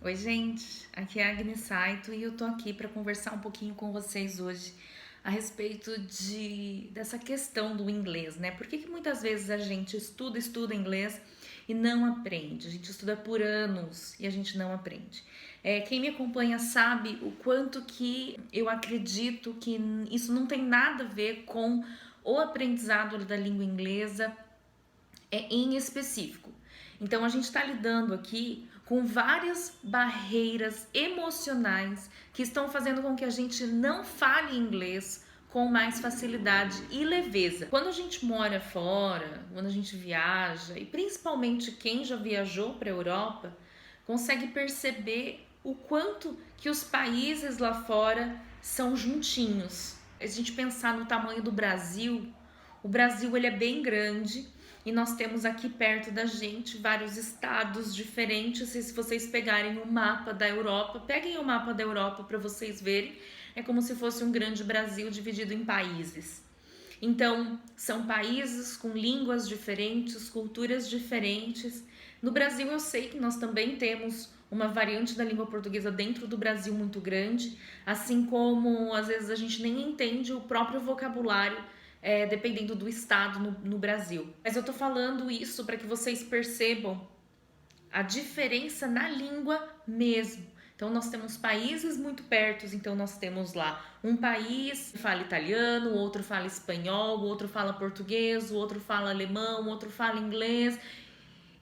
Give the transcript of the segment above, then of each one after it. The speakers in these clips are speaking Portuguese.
Oi, gente, aqui é a Agnes Saito e eu tô aqui para conversar um pouquinho com vocês hoje a respeito dessa questão do inglês, né? Por que muitas vezes a gente estuda inglês e não aprende? A gente estuda por anos e a gente não aprende. Quem me acompanha sabe o quanto que eu acredito que isso não tem nada a ver com o aprendizado da língua inglesa em específico. Então a gente está lidando aqui com várias barreiras emocionais que estão fazendo com que a gente não fale inglês com mais facilidade e leveza. Quando a gente mora fora, quando a gente viaja, e principalmente quem já viajou para a Europa, consegue perceber o quanto que os países lá fora são juntinhos. Se a gente pensar no tamanho do Brasil, o Brasil ele é bem grande e nós temos aqui perto da gente vários estados diferentes. E se vocês pegarem o mapa da Europa, peguem o mapa da Europa para vocês verem, é como se fosse um grande Brasil dividido em países. Então, são países com línguas diferentes, culturas diferentes. No Brasil, eu sei que nós também temos uma variante da língua portuguesa dentro do Brasil muito grande, assim como às vezes a gente nem entende o próprio vocabulário dependendo do estado no Brasil. Mas eu tô falando isso para que vocês percebam a diferença na língua mesmo. Então nós temos países muito perto, então nós temos lá um país que fala italiano, o outro fala espanhol, o outro fala português, o outro fala alemão, o outro fala inglês,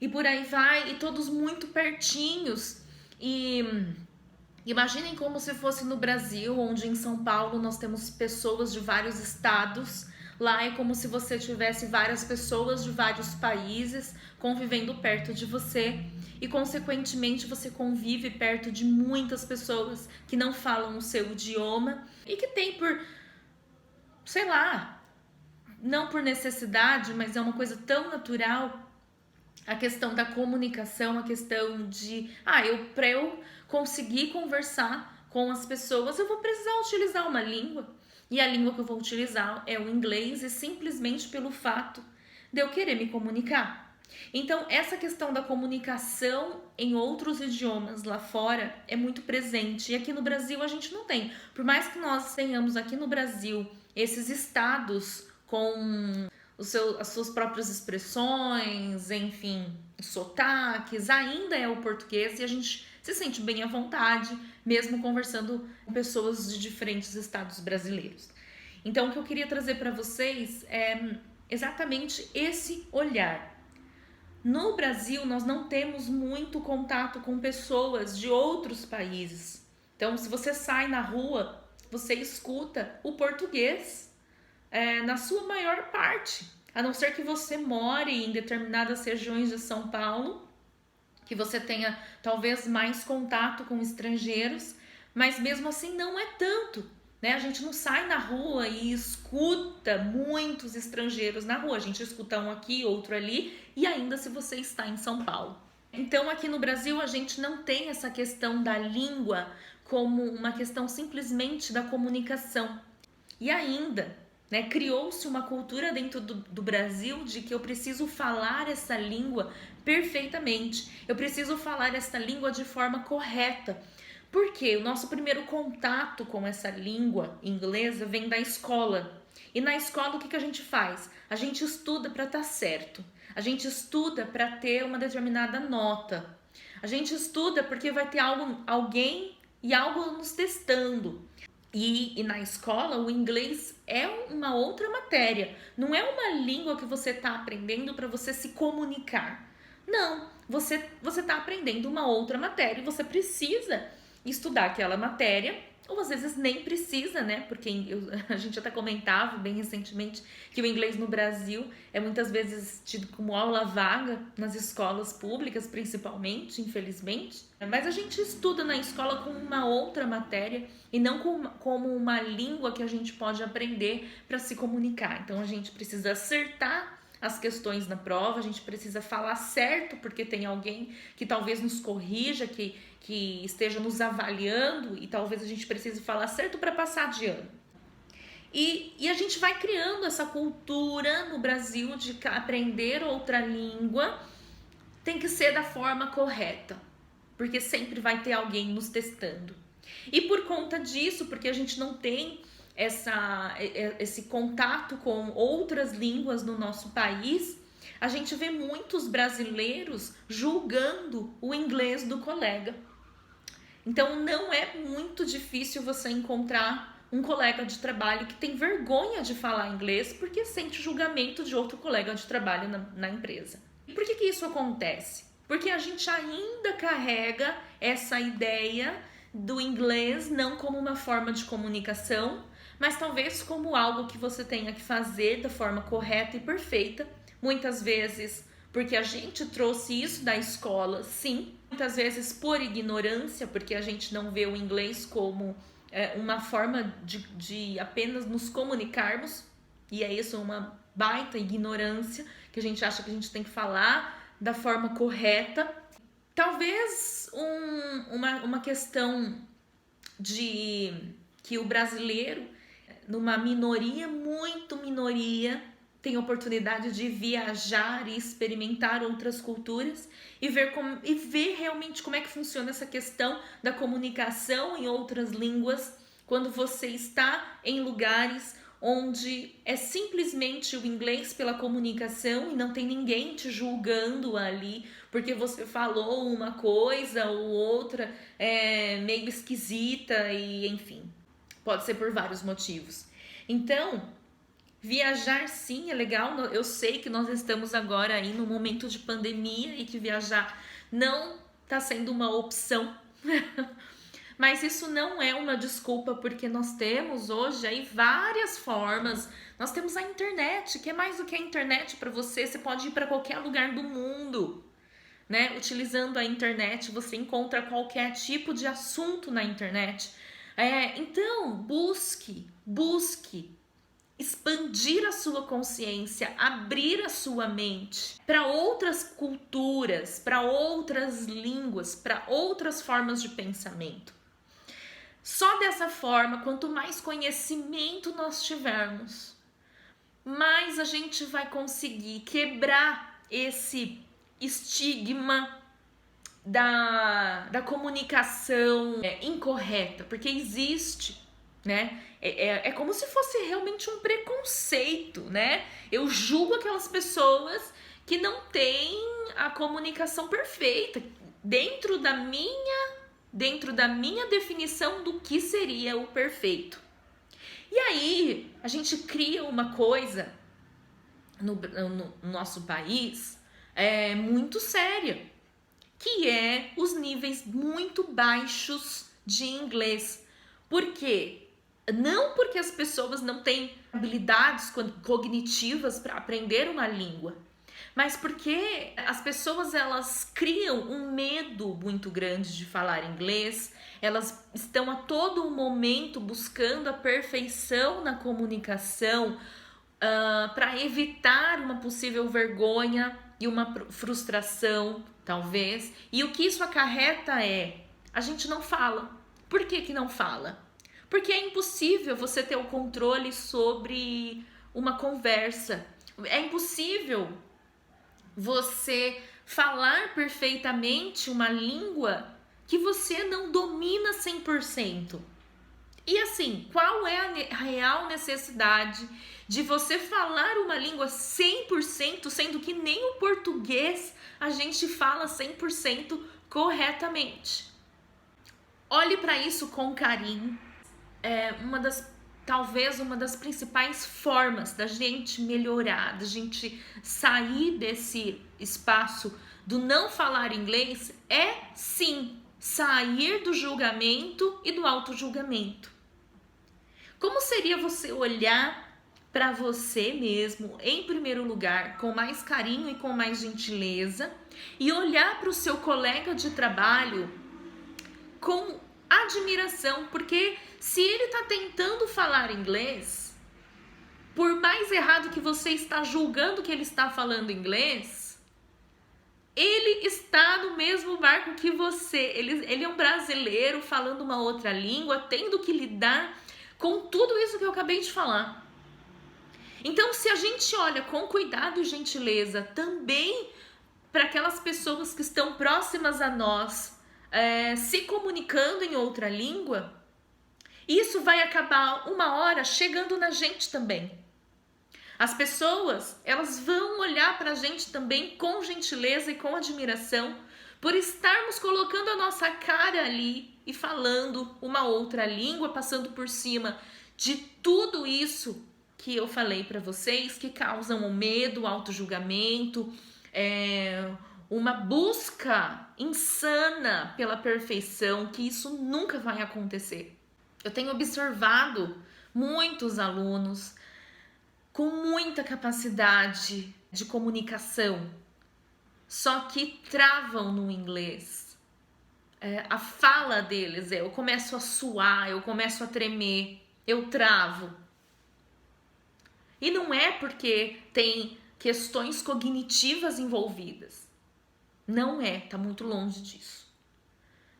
e por aí vai, e todos muito pertinhos. E imaginem como se fosse no Brasil, onde em São Paulo nós temos pessoas de vários estados. Lá é como se você tivesse várias pessoas de vários países convivendo perto de você e, consequentemente, você convive perto de muitas pessoas que não falam o seu idioma e que tem por, sei lá, não por necessidade, mas é uma coisa tão natural a questão da comunicação, a questão de, para eu conseguir conversar com as pessoas, eu vou precisar utilizar uma língua. E a língua que eu vou utilizar é o inglês, e simplesmente pelo fato de eu querer me comunicar. Então, essa questão da comunicação em outros idiomas lá fora é muito presente. E aqui no Brasil a gente não tem. Por mais que nós tenhamos aqui no Brasil esses estados com as suas próprias expressões, enfim, sotaques, ainda é o português e a gente se sente bem à vontade, mesmo conversando com pessoas de diferentes estados brasileiros. Então, o que eu queria trazer para vocês é exatamente esse olhar. No Brasil, nós não temos muito contato com pessoas de outros países. Então, se você sai na rua, você escuta o português na sua maior parte, a não ser que você more em determinadas regiões de São Paulo, que você tenha talvez mais contato com estrangeiros, mas mesmo assim não é tanto, né? A gente não sai na rua e escuta muitos estrangeiros na rua, a gente escuta um aqui, outro ali, e ainda se você está em São Paulo. Então aqui no Brasil a gente não tem essa questão da língua como uma questão simplesmente da comunicação. E ainda, né, criou-se uma cultura dentro do Brasil de que eu preciso falar essa língua perfeitamente. Eu preciso falar essa língua de forma correta. Porque o nosso primeiro contato com essa língua inglesa vem da escola. E na escola o que a gente faz? A gente estuda para estar certo. A gente estuda para ter uma determinada nota. A gente estuda porque vai ter alguém e algo nos testando. E na escola, o inglês é uma outra matéria. Não é uma língua que você está aprendendo para você se comunicar. Não, você está aprendendo uma outra matéria e você precisa estudar aquela matéria, ou às vezes nem precisa, né? Porque a gente até comentava bem recentemente que o inglês no Brasil é muitas vezes tido como aula vaga nas escolas públicas, principalmente, infelizmente. Mas a gente estuda na escola como uma outra matéria e não como uma língua que a gente pode aprender para se comunicar. Então a gente precisa acertar as questões na prova, a gente precisa falar certo, porque tem alguém que talvez nos corrija, que esteja nos avaliando, e talvez a gente precise falar certo para passar de ano. E a gente vai criando essa cultura no Brasil de que aprender outra língua tem que ser da forma correta. porque sempre vai ter alguém nos testando. E por conta disso, porque a gente não tem esse contato com outras línguas no nosso país, a gente vê muitos brasileiros julgando o inglês do colega. Então não é muito difícil você encontrar um colega de trabalho que tem vergonha de falar inglês porque sente julgamento de outro colega de trabalho na empresa. E por que isso acontece? Porque a gente ainda carrega essa ideia do inglês não como uma forma de comunicação, mas talvez como algo que você tenha que fazer da forma correta e perfeita, muitas vezes porque a gente trouxe isso da escola, sim, muitas vezes por ignorância, porque a gente não vê o inglês como uma forma de apenas nos comunicarmos, e é isso, uma baita ignorância, que a gente acha que a gente tem que falar da forma correta. Talvez uma questão de que o brasileiro, numa minoria, muito minoria, tem oportunidade de viajar e experimentar outras culturas e ver realmente como é que funciona essa questão da comunicação em outras línguas quando você está em lugares onde é simplesmente o inglês pela comunicação e não tem ninguém te julgando ali porque você falou uma coisa ou outra meio esquisita e enfim, pode ser por vários motivos. Então, viajar sim é legal, eu sei que nós estamos agora aí no momento de pandemia e que viajar não está sendo uma opção, mas isso não é uma desculpa porque nós temos hoje aí várias formas, nós temos a internet, que é mais do que a internet para você pode ir para qualquer lugar do mundo, né? Utilizando a internet você encontra qualquer tipo de assunto na internet, então busque expandir a sua consciência, abrir a sua mente para outras culturas, para outras línguas, para outras formas de pensamento. Só dessa forma, quanto mais conhecimento nós tivermos, mais a gente vai conseguir quebrar esse estigma da comunicação incorreta, porque existe, né? É como se fosse realmente um preconceito, né? Eu julgo aquelas pessoas que não têm a comunicação perfeita dentro da minha definição do que seria o perfeito. E aí a gente cria uma coisa no nosso país muito séria, que é os níveis muito baixos de inglês. Por quê? Não porque as pessoas não têm habilidades cognitivas para aprender uma língua, mas porque as pessoas elas criam um medo muito grande de falar inglês, elas estão a todo momento buscando a perfeição na comunicação para evitar uma possível vergonha e uma frustração, talvez. E o que isso acarreta a gente não fala. Por que não fala? Porque é impossível você ter o controle sobre uma conversa. É impossível você falar perfeitamente uma língua que você não domina 100%. E assim, qual é a real necessidade de você falar uma língua 100%, sendo que nem o português a gente fala 100% corretamente? Olhe para isso com carinho. Talvez uma das principais formas da gente melhorar, da gente sair desse espaço do não falar inglês sim, sair do julgamento e do autojulgamento. Como seria você olhar para você mesmo, em primeiro lugar, com mais carinho e com mais gentileza, e olhar para o seu colega de trabalho com admiração, porque se ele está tentando falar inglês, por mais errado que você está julgando que ele está falando inglês, ele está no mesmo barco que você. Ele é um brasileiro falando uma outra língua, tendo que lidar com tudo isso que eu acabei de falar. Então, se a gente olha com cuidado e gentileza também para aquelas pessoas que estão próximas a nós, se comunicando em outra língua, isso vai acabar uma hora chegando na gente também. As pessoas, elas vão olhar para a gente também com gentileza e com admiração por estarmos colocando a nossa cara ali e falando uma outra língua, passando por cima de tudo isso que eu falei para vocês, que causam o medo, o auto-julgamento, uma busca insana pela perfeição, que isso nunca vai acontecer. Eu tenho observado muitos alunos com muita capacidade de comunicação, só que travam no inglês. A fala deles eu começo a suar, eu começo a tremer, eu travo. E não é porque tem questões cognitivas envolvidas. Não é, tá muito longe disso.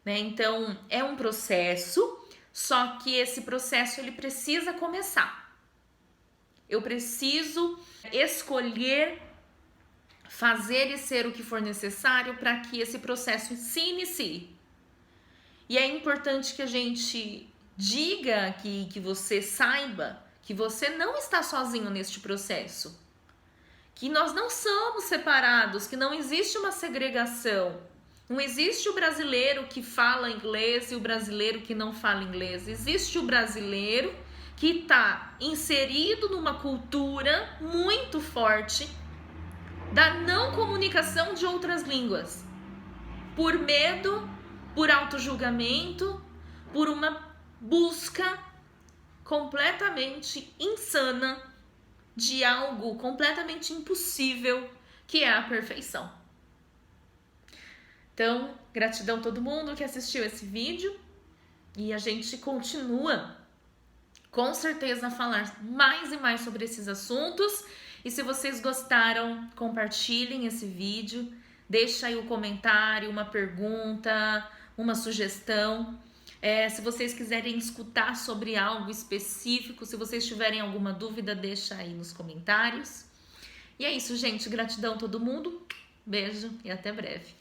Né? Então, é um processo, só que esse processo ele precisa começar. Eu preciso escolher fazer e ser o que for necessário para que esse processo se inicie. E é importante que a gente diga, que você saiba que você não está sozinho neste processo. Que nós não somos separados, que não existe uma segregação. Não existe o brasileiro que fala inglês e o brasileiro que não fala inglês. Existe o brasileiro que está inserido numa cultura muito forte da não comunicação de outras línguas, por medo, por auto-julgamento, por uma busca completamente insana de algo completamente impossível, que é a perfeição. Então, gratidão a todo mundo que assistiu esse vídeo e a gente continua com certeza a falar mais e mais sobre esses assuntos. E se vocês gostaram, compartilhem esse vídeo, deixa aí o comentário, uma pergunta, uma sugestão. Se vocês quiserem escutar sobre algo específico, se vocês tiverem alguma dúvida, deixa aí nos comentários. E é isso, gente. Gratidão a todo mundo. Beijo e até breve.